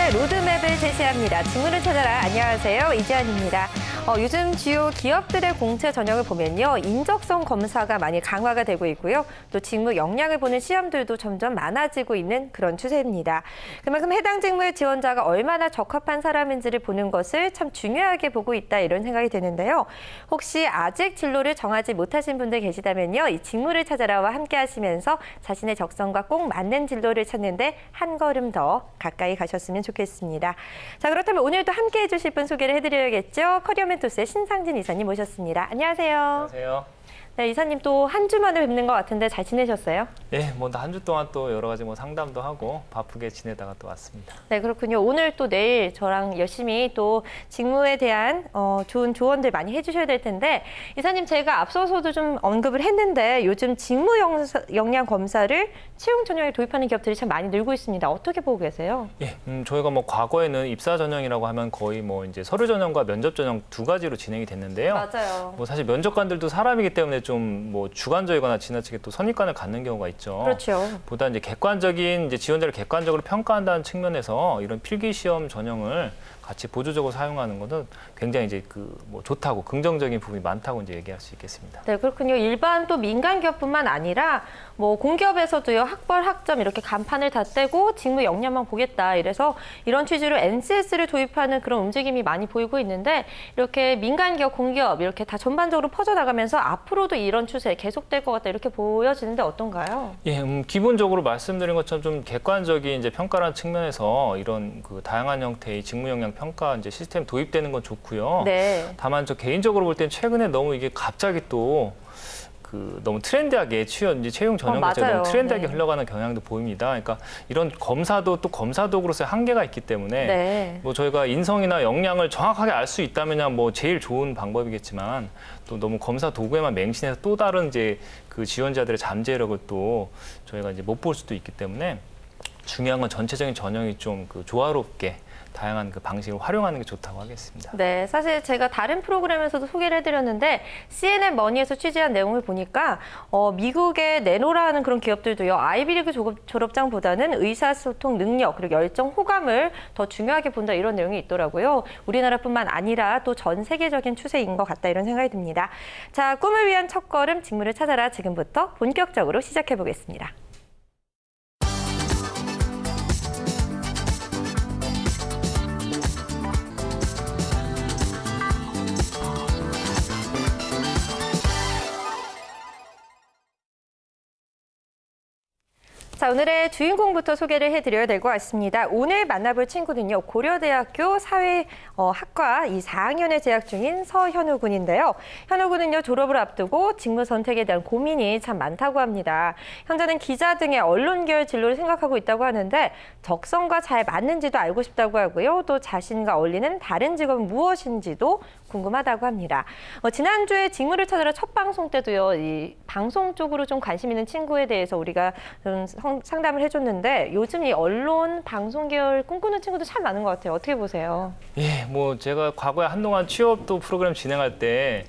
직무의 로드맵을 제시합니다. 직무를 찾아라. 안녕하세요. 이지연입니다. 요즘 주요 기업들의 공채 전형을 보면요. 인적성 검사가 많이 강화가 되고 있고요. 또 직무 역량을 보는 시험들도 점점 많아지고 있는 그런 추세입니다. 그만큼 해당 직무의 지원자가 얼마나 적합한 사람인지를 보는 것을 참 중요하게 보고 있다 이런 생각이 드는데요. 혹시 아직 진로를 정하지 못하신 분들 계시다면요. 이 직무를 찾아라와 함께 하시면서 자신의 적성과 꼭 맞는 진로를 찾는데 한 걸음 더 가까이 가셨으면 좋겠습니다. 자, 그렇다면 오늘도 함께 해주실 분 소개를 해드려야겠죠. 커리어 멘토스의 신상진 이사님 모셨습니다. 안녕하세요. 안녕하세요. 네, 이사님 또 한 주 만에 뵙는 것 같은데 잘 지내셨어요? 네, 뭐 한 주 동안 또 여러 가지 상담도 하고 바쁘게 지내다가 또 왔습니다. 네, 그렇군요. 오늘 또 내일 저랑 열심히 또 직무에 대한 좋은 조언들 많이 해주셔야 될 텐데 이사님 제가 앞서서도 좀 언급을 했는데 요즘 직무 역량 검사를 채용 전형에 도입하는 기업들이 참 많이 늘고 있습니다. 어떻게 보고 계세요? 예, 저희가 과거에는 입사 전형이라고 하면 거의 이제 서류 전형과 면접 전형 두 가지로 진행이 됐는데요. 맞아요. 사실 면접관들도 사람이기 때문에 좀 주관적이거나 지나치게 또 선입관을 갖는 경우가 있죠. 그렇죠. 보다 이제 객관적인 지원자를 객관적으로 평가한다는 측면에서 이런 필기 시험 전형을 같이 보조적으로 사용하는 것은 굉장히 좋다고 긍정적인 부분이 많다고 얘기할 수 있겠습니다. 네, 그렇군요. 일반 또 민간 기업뿐만 아니라 공기업에서도요 학벌, 학점 이렇게 간판을 다 떼고 직무 역량만 보겠다. 이래서 이런 취지로 NCS를 도입하는 그런 움직임이 많이 보이고 있는데 이렇게 민간 기업, 공기업 이렇게 다 전반적으로 퍼져나가면서 앞으로도 이런 추세 계속될 것 같다 이렇게 보여지는데 어떤가요? 예, 기본적으로 말씀드린 것처럼 좀 객관적인 평가라는 측면에서 이런 다양한 형태의 직무 역량 평가 시스템 도입되는 건 좋고요. 네. 다만 저 개인적으로 볼 땐 최근에 너무 이게 갑자기 또 너무 트렌디하게 채용 전형 자체가 너무 트렌디하게 네. 흘러가는 경향도 보입니다. 그러니까 이런 검사도 또 검사 도구로서의 한계가 있기 때문에 네. 저희가 인성이나 역량을 정확하게 알 수 있다면 제일 좋은 방법이겠지만 또 너무 검사 도구에만 맹신해서 또 다른 그 지원자들의 잠재력을 또 저희가 못 볼 수도 있기 때문에 중요한 건 전체적인 전형이 좀 조화롭게 다양한 방식을 활용하는 게 좋다고 하겠습니다. 네, 사실 제가 다른 프로그램에서도 소개를 해드렸는데 CNN 머니에서 취재한 내용을 보니까 미국의 네노라는 그런 기업들도요. 아이비리그 졸업장보다는 의사소통 능력 그리고 열정, 호감을 더 중요하게 본다 이런 내용이 있더라고요. 우리나라뿐만 아니라 또 전 세계적인 추세인 것 같다 이런 생각이 듭니다. 자, 꿈을 위한 첫걸음 직무를 찾아라 지금부터 본격적으로 시작해 보겠습니다. 자, 오늘의 주인공부터 소개를 해드려야 될 것 같습니다. 오늘 만나볼 친구는요. 고려대학교 사회학과 4학년에 재학 중인 서현우 군인데요. 현우 군은요. 졸업을 앞두고 직무 선택에 대한 고민이 참 많다고 합니다. 현재는 기자 등의 언론계열 진로를 생각하고 있다고 하는데 적성과 잘 맞는지도 알고 싶다고 하고요. 또 자신과 어울리는 다른 직업은 무엇인지도 궁금하다고 합니다. 지난주에 직무를 찾아라 첫 방송 때도요. 이 방송 쪽으로 좀 관심 있는 친구에 대해서 우리가 좀 상담을 해줬는데 요즘 이 언론, 방송 계열 꿈꾸는 친구도 참 많은 것 같아요. 어떻게 보세요? 예, 제가 과거에 한동안 취업도 프로그램 진행할 때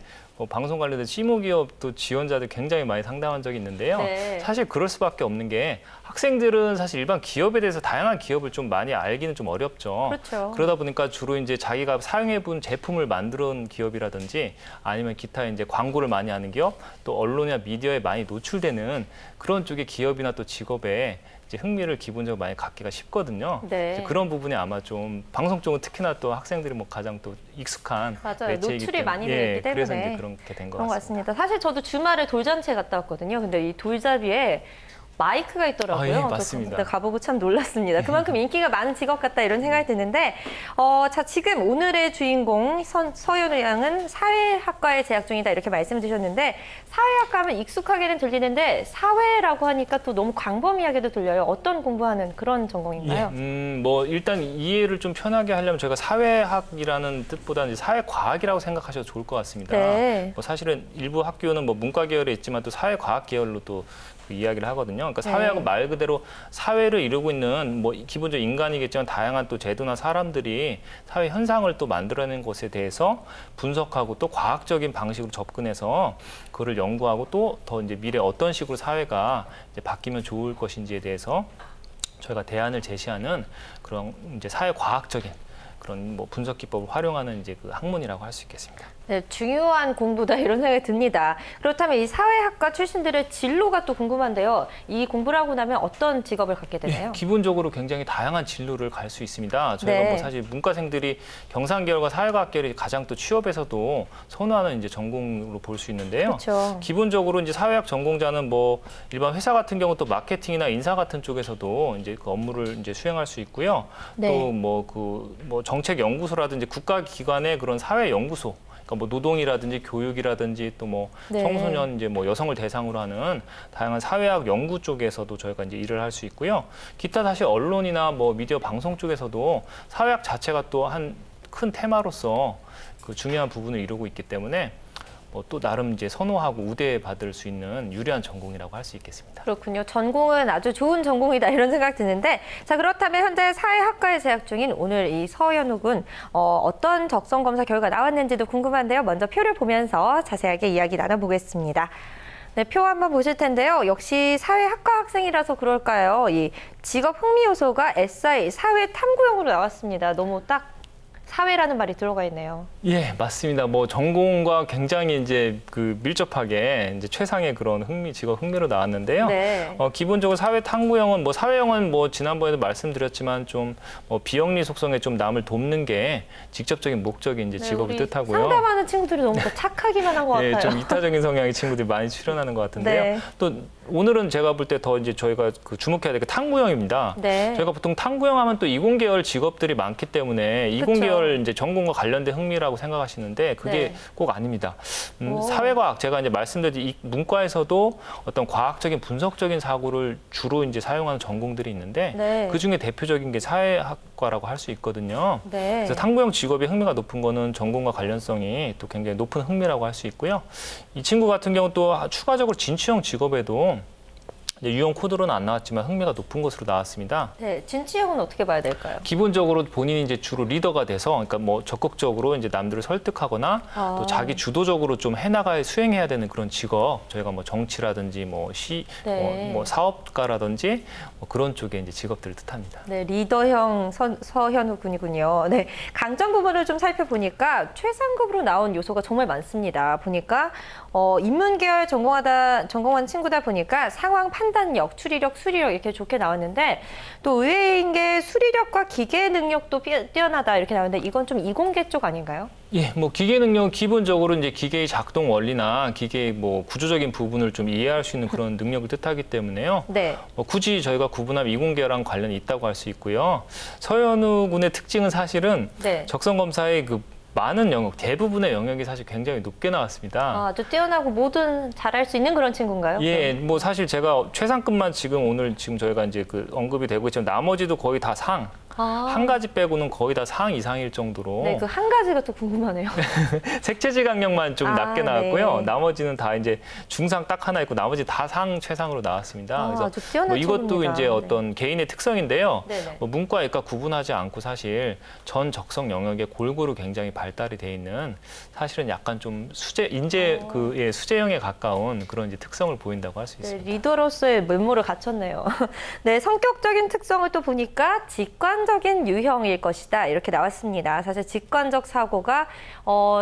방송 관련된 실무기업도 지원자들 굉장히 많이 상담한 적이 있는데요. 네. 사실 그럴 수밖에 없는 게 학생들은 사실 일반 기업에 대해서 다양한 기업을 좀 많이 알기는 좀 어렵죠. 그렇죠. 그러다 보니까 주로 자기가 사용해본 제품을 만들어 온 기업이라든지 아니면 기타 광고를 많이 하는 기업, 또 언론이나 미디어에 많이 노출되는 그런 쪽의 기업이나 또 직업에 흥미를 기본적으로 많이 갖기가 쉽거든요. 네. 그런 부분이 아마 좀 방송 쪽은 특히나 또 학생들이 가장 또 익숙한 맞아요. 매체이기 노출이 때문에 많이 되기 때문에 그래서 그렇게 된 것 그런 것 같습니다. 같습니다. 사실 저도 주말에 돌잔치에 갔다 왔거든요. 근데 이 돌잡이에 마이크가 있더라고요. 예, 맞습니다. 그때 가보고 참 놀랐습니다. 그만큼 인기가 많은 직업 같다 이런 생각이 드는데 자, 지금 오늘의 주인공 서현우 양은 사회학과에 재학 중이다 이렇게 말씀을 주셨는데 사회학과 하면 익숙하게는 들리는데 사회라고 하니까 또 너무 광범위하게도 들려요. 어떤 공부하는 그런 전공인가요? 예, 일단 이해를 좀 편하게 하려면 저희가 사회학이라는 뜻보다는 사회과학이라고 생각하셔도 좋을 것 같습니다. 네. 사실은 일부 학교는 문과 계열에 있지만 또 사회과학 계열로 또 이야기를 하거든요. 그러니까 사회학은 말 그대로 사회를 이루고 있는 기본적으로 인간이겠지만 다양한 또 제도나 사람들이 사회 현상을 또 만들어내는 것에 대해서 분석하고 또 과학적인 방식으로 접근해서 그거를 연구하고 또 더 미래 어떤 식으로 사회가 바뀌면 좋을 것인지에 대해서 저희가 대안을 제시하는 그런 이제 사회과학적인 그런 뭐 분석 기법을 활용하는 이제 그 학문이라고 할 수 있겠습니다. 네, 중요한 공부다 이런 생각이 듭니다. 그렇다면 이 사회학과 출신들의 진로가 또 궁금한데요. 이 공부를 하고 나면 어떤 직업을 갖게 되나요? 예, 기본적으로 굉장히 다양한 진로를 갈 수 있습니다. 저희가 네. 뭐 사실 문과생들이 경상계열과 사회과학계열이 가장 또 취업에서도 선호하는 이제 전공으로 볼 수 있는데요. 그렇죠. 기본적으로 이제 사회학 전공자는 뭐 일반 회사 같은 경우 또 마케팅이나 인사 같은 쪽에서도 이제 그 업무를 이제 수행할 수 있고요. 네. 또 뭐 정책 연구소라든지 국가기관의 그런 사회 연구소 뭐 노동이라든지 교육이라든지 또 뭐 네. 청소년 이제 뭐 여성을 대상으로 하는 다양한 사회학 연구 쪽에서도 저희가 이제 일을 할 수 있고요. 기타 사실 언론이나 뭐 미디어 방송 쪽에서도 사회학 자체가 또 한 큰 테마로서 그 중요한 부분을 이루고 있기 때문에 뭐 또 나름 이제 선호하고 우대받을 수 있는 유리한 전공이라고 할 수 있겠습니다. 그렇군요. 전공은 아주 좋은 전공이다 이런 생각 드는데, 자 그렇다면 현재 사회학과에 재학 중인 오늘 이 서현우 군 어떤 적성 검사 결과 나왔는지도 궁금한데요. 먼저 표를 보면서 자세하게 이야기 나눠보겠습니다. 네, 표 한번 보실 텐데요. 역시 사회학과 학생이라서 그럴까요? 이 직업 흥미 요소가 SI 사회 탐구형으로 나왔습니다. 너무 딱 사회라는 말이 들어가 있네요. 예, 맞습니다. 뭐 전공과 굉장히 이제 그 밀접하게 이제 최상의 그런 직업 흥미로 나왔는데요. 네. 기본적으로 사회 탐구형은 뭐 사회형은 뭐 지난번에도 말씀드렸지만 좀 뭐 비영리 속성에 좀 남을 돕는 게 직접적인 목적인 이제 직업을 우리 뜻하고요. 상담하는 친구들이 너무 더 착하기만 한 것 같아요. 예, 좀 이타적인 성향의 친구들이 많이 출연하는 것 같은데요. 네. 또 오늘은 제가 볼 때 더 이제 저희가 그 주목해야 될 게 탐구형입니다. 네. 저희가 보통 탐구형 하면 또 이공계열 직업들이 많기 때문에 이공계열 이제 전공과 관련된 흥미라고 생각하시는데 그게 네. 꼭 아닙니다. 사회과학 제가 이제 말씀드린 이 문과에서도 어떤 과학적인 분석적인 사고를 주로 이제 사용하는 전공들이 있는데 네. 그 중에 대표적인 게 사회학과라고 할 수 있거든요. 네. 그래서 탐구형 직업의 흥미가 높은 거는 전공과 관련성이 또 굉장히 높은 흥미라고 할 수 있고요. 이 친구 같은 경우 또 추가적으로 진취형 직업에도 이제 유형 코드로는 안 나왔지만 흥미가 높은 것으로 나왔습니다. 네, 진취형은 어떻게 봐야 될까요? 기본적으로 본인이 이제 주로 리더가 돼서, 그러니까 뭐 적극적으로 이제 남들을 설득하거나 또 자기 주도적으로 좀 수행해야 되는 그런 직업, 저희가 뭐 정치라든지 네. 뭐 사업가라든지 뭐 그런 쪽에 이제 직업들을 뜻합니다. 네, 리더형 서현우 군이군요. 네, 강점 부분을 좀 살펴보니까 최상급으로 나온 요소가 정말 많습니다. 보니까 인문계열 전공한 친구다 보니까 상황 판단력, 추리력, 수리력 이렇게 좋게 나왔는데 또 의외인 게 수리력과 기계 능력도 뛰어나다 이렇게 나왔는데 이건 좀 이공계 쪽 아닌가요? 예, 뭐 기계 능력은 기본적으로 이제 기계의 작동 원리나 기계의 뭐 구조적인 부분을 좀 이해할 수 있는 그런 능력을 뜻하기 때문에요. 네. 굳이 저희가 구분하면 이공계열랑 관련이 있다고 할 수 있고요. 서현우 군의 특징은 사실은 네. 적성 검사의 그 많은 영역, 대부분의 영역이 사실 굉장히 높게 나왔습니다. 아주 뛰어나고 뭐든 잘할 수 있는 그런 친구인가요? 예, 뭐 사실 제가 최상급만 오늘 저희가 이제 그 언급이 되고 있지만 나머지도 거의 다 한 가지 빼고는 거의 다 상 이상일 정도로. 네, 그 한 가지가 또 궁금하네요. 색채지 강력만 좀 낮게 나왔고요. 네. 나머지는 다 이제 중상 딱 하나 있고 나머지 다 최상으로 나왔습니다. 그래서 아주 뛰어난 뭐 이것도 친구입니다. 이제 어떤 개인의 특성인데요. 네네. 뭐 문과, 이과 구분하지 않고 사실 전 적성 영역에 골고루 굉장히 발달이 돼 있는 사실은 약간 좀 수재형에 가까운 그런 이제 특성을 보인다고 할 수 네, 있습니다. 리더로서의 면모를 갖췄네요. 네, 성격적인 특성을 또 보니까 직관적인 유형일 것이다 이렇게 나왔습니다. 사실 직관적 사고가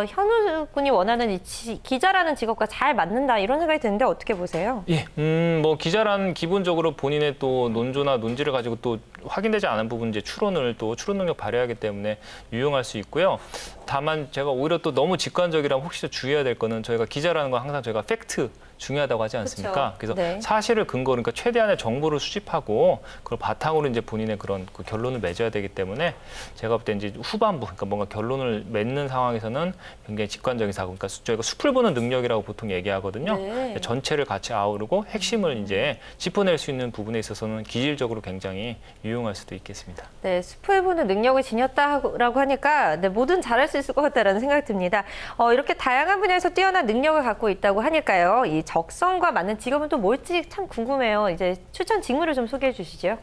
현우 군이 원하는 이 기자라는 직업과 잘 맞는다 이런 생각이 드는데 어떻게 보세요? 예, 뭐 기자란 기본적으로 본인의 또 논조나 논지를 가지고 또 확인되지 않은 부분 이제 추론 능력 발휘하기 때문에 유용할 수 있고요. 다만 제가 오히려 또 너무 직관적이라면 혹시 주의해야 될 거는 저희가 기자라는 건 항상 저희가 팩트 중요하다고 하지 않습니까? 그쵸. 그래서 네. 사실을 근거로 그러니까 최대한의 정보를 수집하고 그걸 바탕으로 이제 본인의 그런 그 결론을 맺어야 되기 때문에 제가 볼 때 이제 후반부 그러니까 뭔가 결론을 맺는 상황에서는 굉장히 직관적인 사고 그러니까 저희가 숲을 보는 능력이라고 보통 얘기하거든요. 네. 전체를 같이 아우르고 핵심을 이제 짚어낼 수 있는 부분에 있어서는 기질적으로 굉장히 유용할 수도 있겠습니다. 네, 숲을 보는 능력을 지녔다라고 하니까 네, 뭐든 잘할 수 있을 것 같다라는 생각이 듭니다. 이렇게 다양한 분야에서 뛰어난 능력을 갖고 있다고 하니까요. 이 적성과 맞는 직업은 또 뭘지 참 궁금해요. 이제 추천 직무를 좀 소개해 주시죠.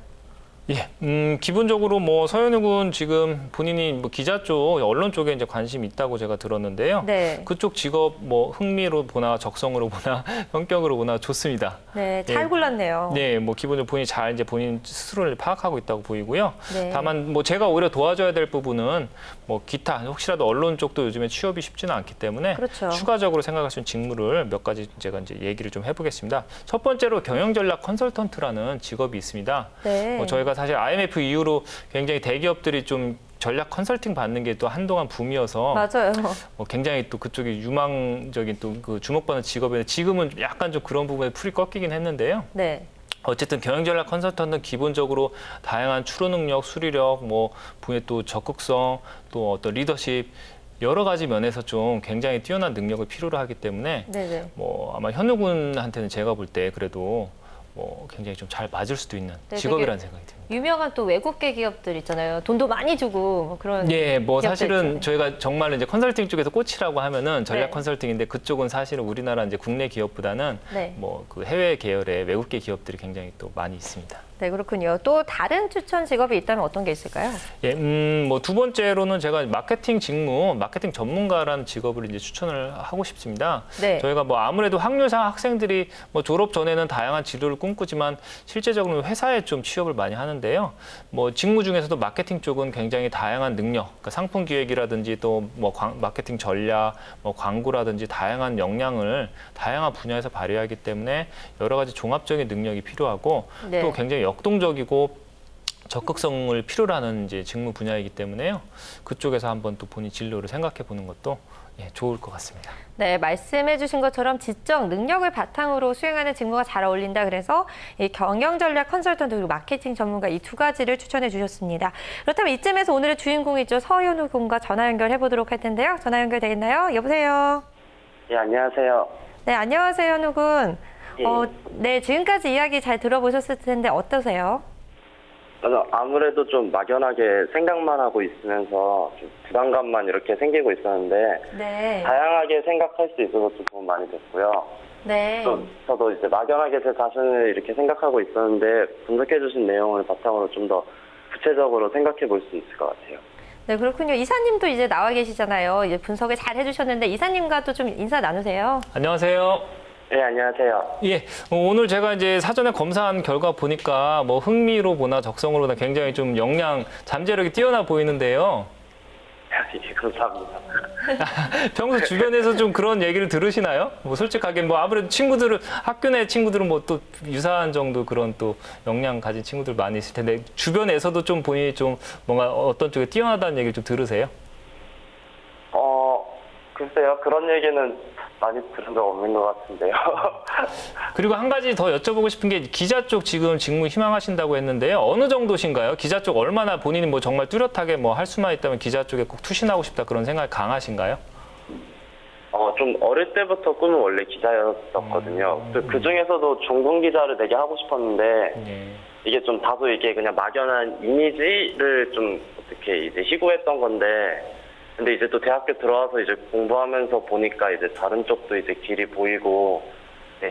예, 기본적으로 뭐 서현우 군 지금 본인이 뭐 기자 쪽, 언론 쪽에 이제 관심이 있다고 제가 들었는데요. 네. 그쪽 직업 뭐 흥미로 보나 적성으로 보나 성격으로 보나 좋습니다. 네, 잘 예. 골랐네요. 네, 뭐 기본적으로 본인이 잘 이제 본인 스스로를 파악하고 있다고 보이고요. 네. 다만 뭐 제가 오히려 도와줘야 될 부분은 뭐 기타 혹시라도 언론 쪽도 요즘에 취업이 쉽지는 않기 때문에 그렇죠. 추가적으로 생각할 수 있는 직무를 몇 가지 제가 이제 얘기를 좀 해보겠습니다. 첫 번째로 경영전략 컨설턴트라는 직업이 있습니다. 네. 저희가 사실 IMF 이후로 굉장히 대기업들이 좀 전략 컨설팅 받는 게 또 한동안 붐이어서 맞아요. 굉장히 또 그쪽이 유망적인 또 그 주목받는 직업인데 지금은 약간 좀 그런 부분에 풀이 꺾이긴 했는데요. 네. 어쨌든 경영전략 컨설턴트는 기본적으로 다양한 추론 능력, 수리력, 뭐 분야의 또 적극성, 또 어떤 리더십 여러 가지 면에서 좀 굉장히 뛰어난 능력을 필요로 하기 때문에 네네. 뭐 아마 현우 군한테는 제가 볼 때 그래도 뭐 굉장히 좀 잘 맞을 수도 있는 네, 직업이라는 생각이 듭니다. 유명한 또 외국계 기업들 있잖아요. 돈도 많이 주고 뭐 그런. 예, 뭐 기업들 사실은 있잖아요. 저희가 정말 이제 컨설팅 쪽에서 꽂히라고 하면은 전략 네. 컨설팅인데 그쪽은 사실은 우리나라 이제 국내 기업보다는 네. 뭐 그 해외 계열의 외국계 기업들이 굉장히 또 많이 있습니다. 네, 그렇군요. 또 다른 추천 직업이 있다면 어떤 게 있을까요? 예, 뭐 두 번째로는 제가 마케팅 직무, 마케팅 전문가라는 직업을 이제 추천을 하고 싶습니다. 네. 저희가 뭐 아무래도 학류상 학생들이 뭐 졸업 전에는 다양한 진로를 꿈꾸지만 실제적으로 회사에 좀 취업을 많이 하는데요. 뭐 직무 중에서도 마케팅 쪽은 굉장히 다양한 능력, 그러니까 상품 기획이라든지 또 뭐 마케팅 전략, 뭐 광고라든지 다양한 역량을 다양한 분야에서 발휘하기 때문에 여러 가지 종합적인 능력이 필요하고 네. 또 굉장히 역동적이고 적극성을 필요로 하는 이제 직무 분야이기 때문에요. 그쪽에서 한번 또 본인 진로를 생각해 보는 것도 예, 좋을 것 같습니다. 네, 말씀해 주신 것처럼 지적 능력을 바탕으로 수행하는 직무가 잘 어울린다. 그래서 이 경영전략 컨설턴트 그리고 마케팅 전문가 이 두 가지를 추천해 주셨습니다. 그렇다면 이쯤에서 오늘의 주인공이죠. 서현우 군과 전화 연결해 보도록 할 텐데요. 전화 연결되겠나요? 여보세요? 예, 안녕하세요. 네, 안녕하세요, 현우 군. 예. 네, 지금까지 이야기 잘 들어보셨을 텐데 어떠세요? 아무래도 좀 막연하게 생각만 하고 있으면서 좀 부담감만 이렇게 생기고 있었는데 네. 다양하게 생각할 수 있어서 좀 도움 많이 됐고요. 네. 또 저도 이제 막연하게 제 자신을 이렇게 생각하고 있었는데 분석해 주신 내용을 바탕으로 좀 더 구체적으로 생각해 볼 수 있을 것 같아요. 네, 그렇군요. 이사님도 이제 나와 계시잖아요. 이제 분석을 잘 해주셨는데 이사님과도 좀 인사 나누세요. 안녕하세요. 네, 안녕하세요. 예, 오늘 제가 이제 사전에 검사한 결과 보니까 뭐 흥미로 보나 적성으로 보나 굉장히 좀 역량, 잠재력이 뛰어나 보이는데요. 예, 감사합니다. 평소 주변에서 좀 그런 얘기를 들으시나요? 뭐 솔직하게 뭐 아무래도 친구들은 학교 내 친구들은 뭐 또 유사한 정도 그런 또 역량 가진 친구들 많이 있을 텐데 주변에서도 좀 본인이 좀 뭔가 어떤 쪽에 뛰어나다는 얘기를 좀 들으세요? 글쎄요. 그런 얘기는 많이 들은 적 없는 것 같은데요. 그리고 한 가지 더 여쭤보고 싶은 게 기자 쪽 지금 직무 희망하신다고 했는데요. 어느 정도신가요? 기자 쪽 얼마나 본인이 뭐 정말 뚜렷하게 뭐 할 수만 있다면 기자 쪽에 꼭 투신하고 싶다 그런 생각이 강하신가요? 좀 어릴 때부터 꿈은 원래 기자였었거든요. 그 중에서도 종군 기자를 되게 하고 싶었는데 예. 이게 좀 다소 이게 그냥 막연한 이미지를 좀 어떻게 이제 희구했던 건데 근데 이제 또 대학교 들어와서 이제 공부하면서 보니까 이제 다른 쪽도 이제 길이 보이고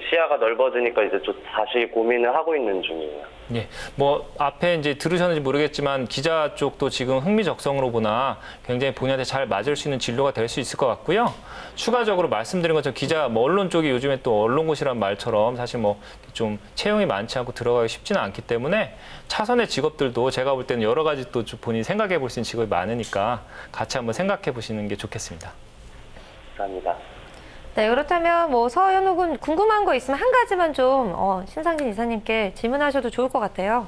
시야가 넓어지니까 이제 좀 다시 고민을 하고 있는 중이에요. 예, 뭐 앞에 이제 들으셨는지 모르겠지만 기자 쪽도 지금 흥미적성으로 보나 굉장히 본인한테 잘 맞을 수 있는 진로가 될 수 있을 것 같고요. 추가적으로 말씀드린 것처럼 기자, 뭐 언론 쪽이 요즘에 또 언론고시란 말처럼 사실 뭐 좀 채용이 많지 않고 들어가기 쉽지는 않기 때문에 차선의 직업들도 제가 볼 때는 여러 가지 또 본인이 생각해 볼 수 있는 직업이 많으니까 같이 한번 생각해 보시는 게 좋겠습니다. 감사합니다. 네, 그렇다면 뭐 서현우 군 궁금한 거 있으면 한 가지만 좀 신상진 이사님께 질문하셔도 좋을 것 같아요.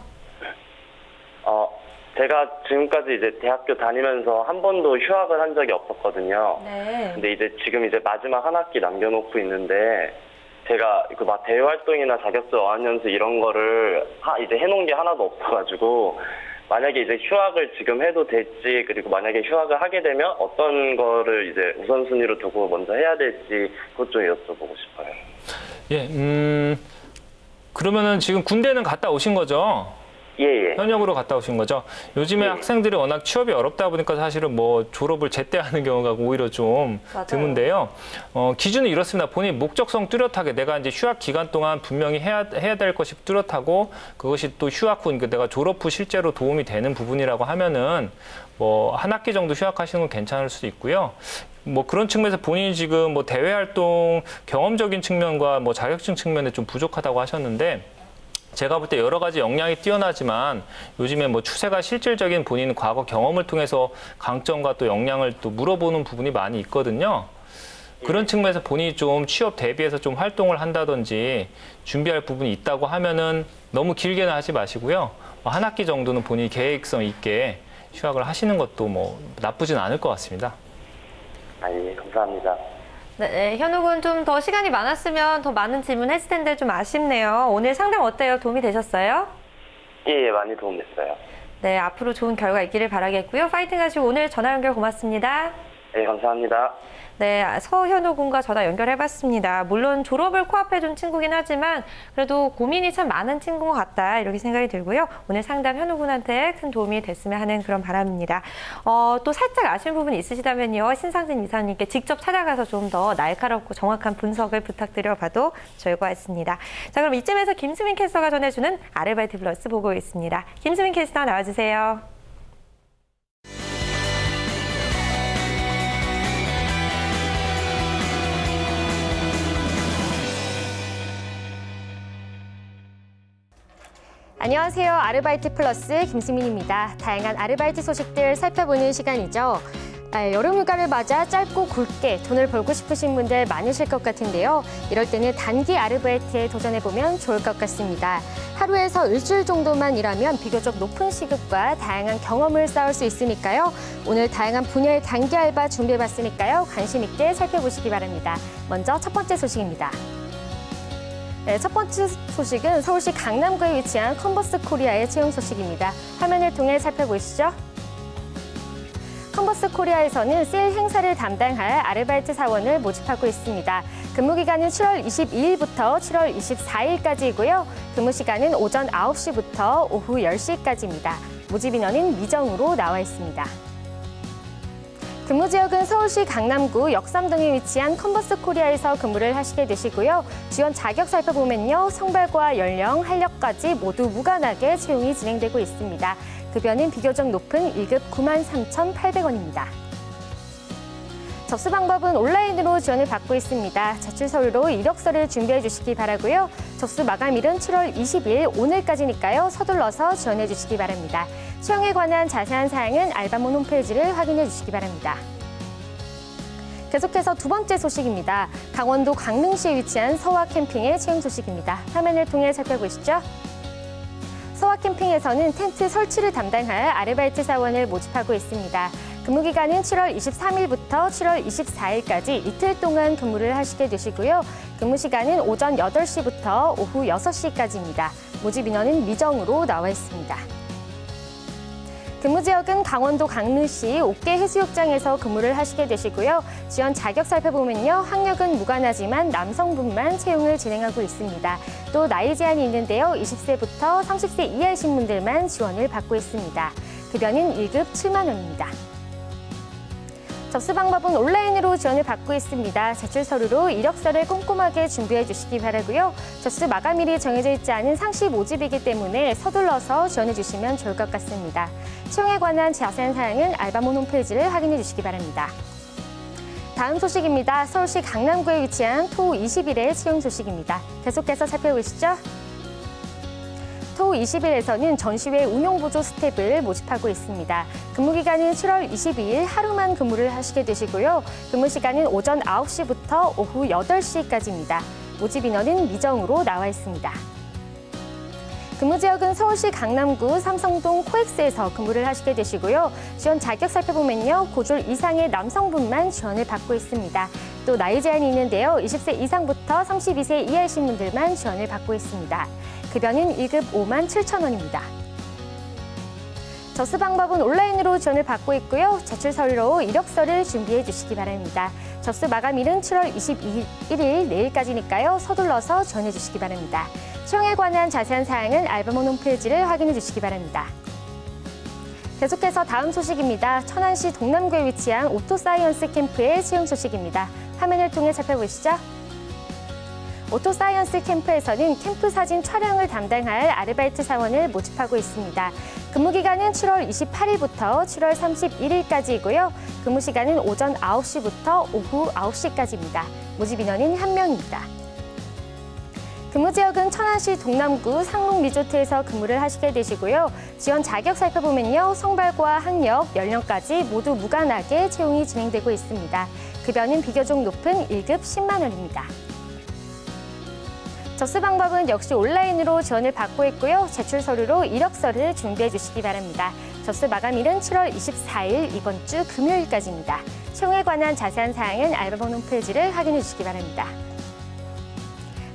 제가 지금까지 이제 대학교 다니면서 한 번도 휴학을 한 적이 없었거든요. 네. 근데 이제 지금 이제 마지막 한 학기 남겨놓고 있는데 제가 그 막 대외 활동이나 자격증 어학연수 이런 거를 이제 해놓은 게 하나도 없어가지고 만약에 이제 휴학을 지금 해도 될지 그리고 만약에 휴학을 하게 되면 어떤 거를 이제 우선순위로 두고 먼저 해야 될지 그것 좀 여쭤보고 싶어요. 예, 그러면은 지금 군대는 갔다 오신 거죠? 예. 현역으로 갔다 오신 거죠? 요즘에 예. 학생들이 워낙 취업이 어렵다 보니까 사실은 뭐 졸업을 제때 하는 경우가 오히려 좀 맞아요. 드문데요. 기준은 이렇습니다. 본인 목적성 뚜렷하게 내가 이제 휴학 기간 동안 분명히 해야 될 것이 뚜렷하고 그것이 또 휴학 후, 그러니까 내가 졸업 후 실제로 도움이 되는 부분이라고 하면은 뭐 한 학기 정도 휴학하시는 건 괜찮을 수도 있고요. 뭐 그런 측면에서 본인이 지금 뭐 대외 활동 경험적인 측면과 뭐 자격증 측면에 좀 부족하다고 하셨는데 제가 볼 때 여러 가지 역량이 뛰어나지만 요즘에 뭐 추세가 실질적인 본인 과거 경험을 통해서 강점과 또 역량을 또 물어보는 부분이 많이 있거든요. 그런 측면에서 본인이 좀 취업 대비해서 좀 활동을 한다든지 준비할 부분이 있다고 하면은 너무 길게는 하지 마시고요. 한 학기 정도는 본인이 계획성 있게 휴학을 하시는 것도 뭐 나쁘진 않을 것 같습니다. 예, 감사합니다. 네, 현우 군 좀 더 시간이 많았으면 더 많은 질문 했을 텐데 좀 아쉽네요. 오늘 상담 어때요? 도움이 되셨어요? 예, 많이 도움됐어요. 네, 앞으로 좋은 결과 있기를 바라겠고요. 파이팅 하시고 오늘 전화 연결 고맙습니다. 네, 감사합니다. 네, 서현우 군과 전화 연결해봤습니다. 물론 졸업을 코앞에 둔 친구긴 하지만 그래도 고민이 참 많은 친구인 것 같다 이렇게 생각이 들고요. 오늘 상담 현우 군한테 큰 도움이 됐으면 하는 그런 바람입니다. 또 살짝 아쉬운 부분이 있으시다면요. 신상진 이사님께 직접 찾아가서 좀 더 날카롭고 정확한 분석을 부탁드려봐도 좋을 것 같습니다. 자, 그럼 이쯤에서 김수민 캐스터가 전해주는 아르바이트 플러스 보고 있습니다. 김수민 캐스터 나와주세요. 안녕하세요. 아르바이트 플러스 김수민입니다. 다양한 아르바이트 소식들 살펴보는 시간이죠. 여름 휴가를 맞아 짧고 굵게 돈을 벌고 싶으신 분들 많으실 것 같은데요. 이럴 때는 단기 아르바이트에 도전해보면 좋을 것 같습니다. 하루에서 일주일 정도만 일하면 비교적 높은 시급과 다양한 경험을 쌓을 수 있으니까요. 오늘 다양한 분야의 단기 알바 준비해봤으니까요. 관심 있게 살펴보시기 바랍니다. 먼저 첫 번째 소식입니다. 네, 첫 번째 소식은 서울시 강남구에 위치한 컨버스 코리아의 채용 소식입니다. 화면을 통해 살펴보시죠. 컨버스 코리아에서는 세일 행사를 담당할 아르바이트 사원을 모집하고 있습니다. 근무 기간은 7월 22일부터 7월 24일까지이고요. 근무 시간은 오전 9시부터 오후 10시까지입니다. 모집 인원은 미정으로 나와 있습니다. 근무 지역은 서울시 강남구 역삼동에 위치한 컨버스 코리아에서 근무를 하시게 되시고요. 지원 자격 살펴보면요. 성별과 연령, 학력까지 모두 무관하게 채용이 진행되고 있습니다. 급여는 비교적 높은 1급 93,800원입니다. 접수 방법은 온라인으로 지원을 받고 있습니다. 제출 서류로 이력서를 준비해 주시기 바라고요. 접수 마감일은 7월 20일 오늘까지니까요. 서둘러서 지원해 주시기 바랍니다. 채용에 관한 자세한 사항은 알바몬 홈페이지를 확인해 주시기 바랍니다. 계속해서 두 번째 소식입니다. 강원도 강릉시에 위치한 서화 캠핑의 채용 소식입니다. 화면을 통해 살펴보시죠. 서화 캠핑에서는 텐트 설치를 담당할 아르바이트 사원을 모집하고 있습니다. 근무 기간은 7월 23일부터 7월 24일까지 이틀 동안 근무를 하시게 되시고요. 근무 시간은 오전 8시부터 오후 6시까지입니다. 모집 인원은 미정으로 나와 있습니다. 근무 지역은 강원도 강릉시 옥계 해수욕장에서 근무를 하시게 되시고요. 지원 자격 살펴보면요. 학력은 무관하지만 남성분만 채용을 진행하고 있습니다. 또 나이 제한이 있는데요. 20세부터 30세 이하이신 분들만 지원을 받고 있습니다. 급여는 1급 7만 원입니다. 접수 방법은 온라인으로 지원을 받고 있습니다. 제출 서류로 이력서를 꼼꼼하게 준비해 주시기 바라고요. 접수 마감일이 정해져 있지 않은 상시 모집이기 때문에 서둘러서 지원해 주시면 좋을 것 같습니다. 채용에 관한 자세한 사항은 알바몬 홈페이지를 확인해 주시기 바랍니다. 다음 소식입니다. 서울시 강남구에 위치한 토21의 채용 소식입니다. 계속해서 살펴보시죠. 토21에서는 전시회 운용보조 스텝을 모집하고 있습니다. 근무 기간은 7월 22일 하루만 근무를 하시게 되시고요. 근무 시간은 오전 9시부터 오후 8시까지입니다. 모집 인원은 미정으로 나와 있습니다. 근무 지역은 서울시 강남구 삼성동 코엑스에서 근무를 하시게 되시고요. 지원 자격 살펴보면요. 고졸 이상의 남성분만 지원을 받고 있습니다. 또 나이 제한이 있는데요. 20세 이상부터 32세 이하이신 분들만 지원을 받고 있습니다. 급여는 1급 57,000원입니다. 접수 방법은 온라인으로 지원을 받고 있고요. 제출 서류로 이력서를 준비해 주시기 바랍니다. 접수 마감일은 7월 21일 내일까지니까요. 서둘러서 지원해 주시기 바랍니다. 채용에 관한 자세한 사항은 알바몬 홈페이지를 확인해 주시기 바랍니다. 계속해서 다음 소식입니다. 천안시 동남구에 위치한 오토사이언스 캠프의 채용 소식입니다. 화면을 통해 살펴보시죠. 오토사이언스 캠프에서는 캠프 사진 촬영을 담당할 아르바이트 사원을 모집하고 있습니다. 근무 기간은 7월 28일부터 7월 31일까지이고요. 근무 시간은 오전 9시부터 오후 9시까지입니다. 모집 인원은 1명입니다. 근무 지역은 천안시 동남구 상록리조트에서 근무를 하시게 되시고요. 지원 자격 살펴보면요. 성별과 학력, 연령까지 모두 무관하게 채용이 진행되고 있습니다. 급여는 비교적 높은 1급 10만 원입니다. 접수 방법은 역시 온라인으로 지원을 받고 있고요. 제출 서류로 이력서를 준비해 주시기 바랍니다. 접수 마감일은 7월 24일 이번 주 금요일까지입니다. 채용에 관한 자세한 사항은 알바몬 홈페이지를 확인해 주시기 바랍니다.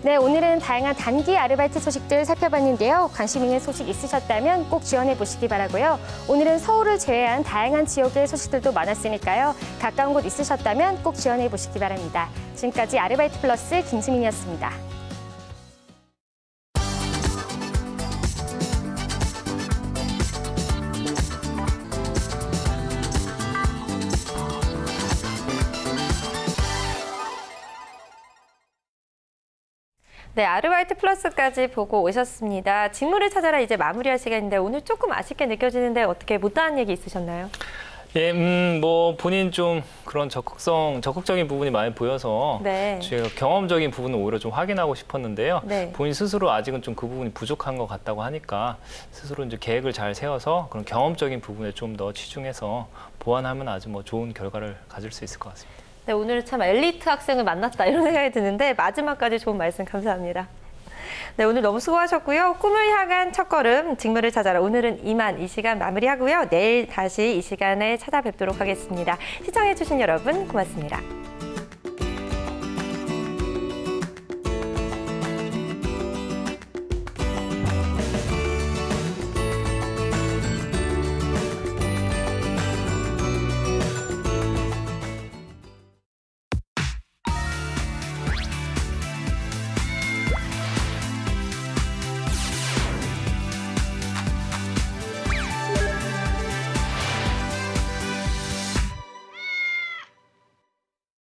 네, 오늘은 다양한 단기 아르바이트 소식들 살펴봤는데요. 관심 있는 소식 있으셨다면 꼭 지원해 보시기 바라고요. 오늘은 서울을 제외한 다양한 지역의 소식들도 많았으니까요. 가까운 곳 있으셨다면 꼭 지원해 보시기 바랍니다. 지금까지 아르바이트 플러스 김수민이었습니다. 네, 아르바이트 플러스까지 보고 오셨습니다. 직무를 찾아라 이제 마무리할 시간인데 오늘 조금 아쉽게 느껴지는데 어떻게 못다한 얘기 있으셨나요? 예, 뭐 본인 좀 그런 적극적인 부분이 많이 보여서 네. 제가 경험적인 부분은 오히려 좀 확인하고 싶었는데요. 네. 본인 스스로 아직은 좀 그 부분이 부족한 것 같다고 하니까 스스로 이제 계획을 잘 세워서 그런 경험적인 부분에 좀 더 치중해서 보완하면 아주 뭐 좋은 결과를 가질 수 있을 것 같습니다. 네, 오늘 참 엘리트 학생을 만났다 이런 생각이 드는데 마지막까지 좋은 말씀 감사합니다. 네, 오늘 너무 수고하셨고요. 꿈을 향한 첫걸음, 직무를 찾아라. 오늘은 이만 이 시간 마무리하고요. 내일 다시 이 시간에 찾아뵙도록 하겠습니다. 시청해주신 여러분 고맙습니다.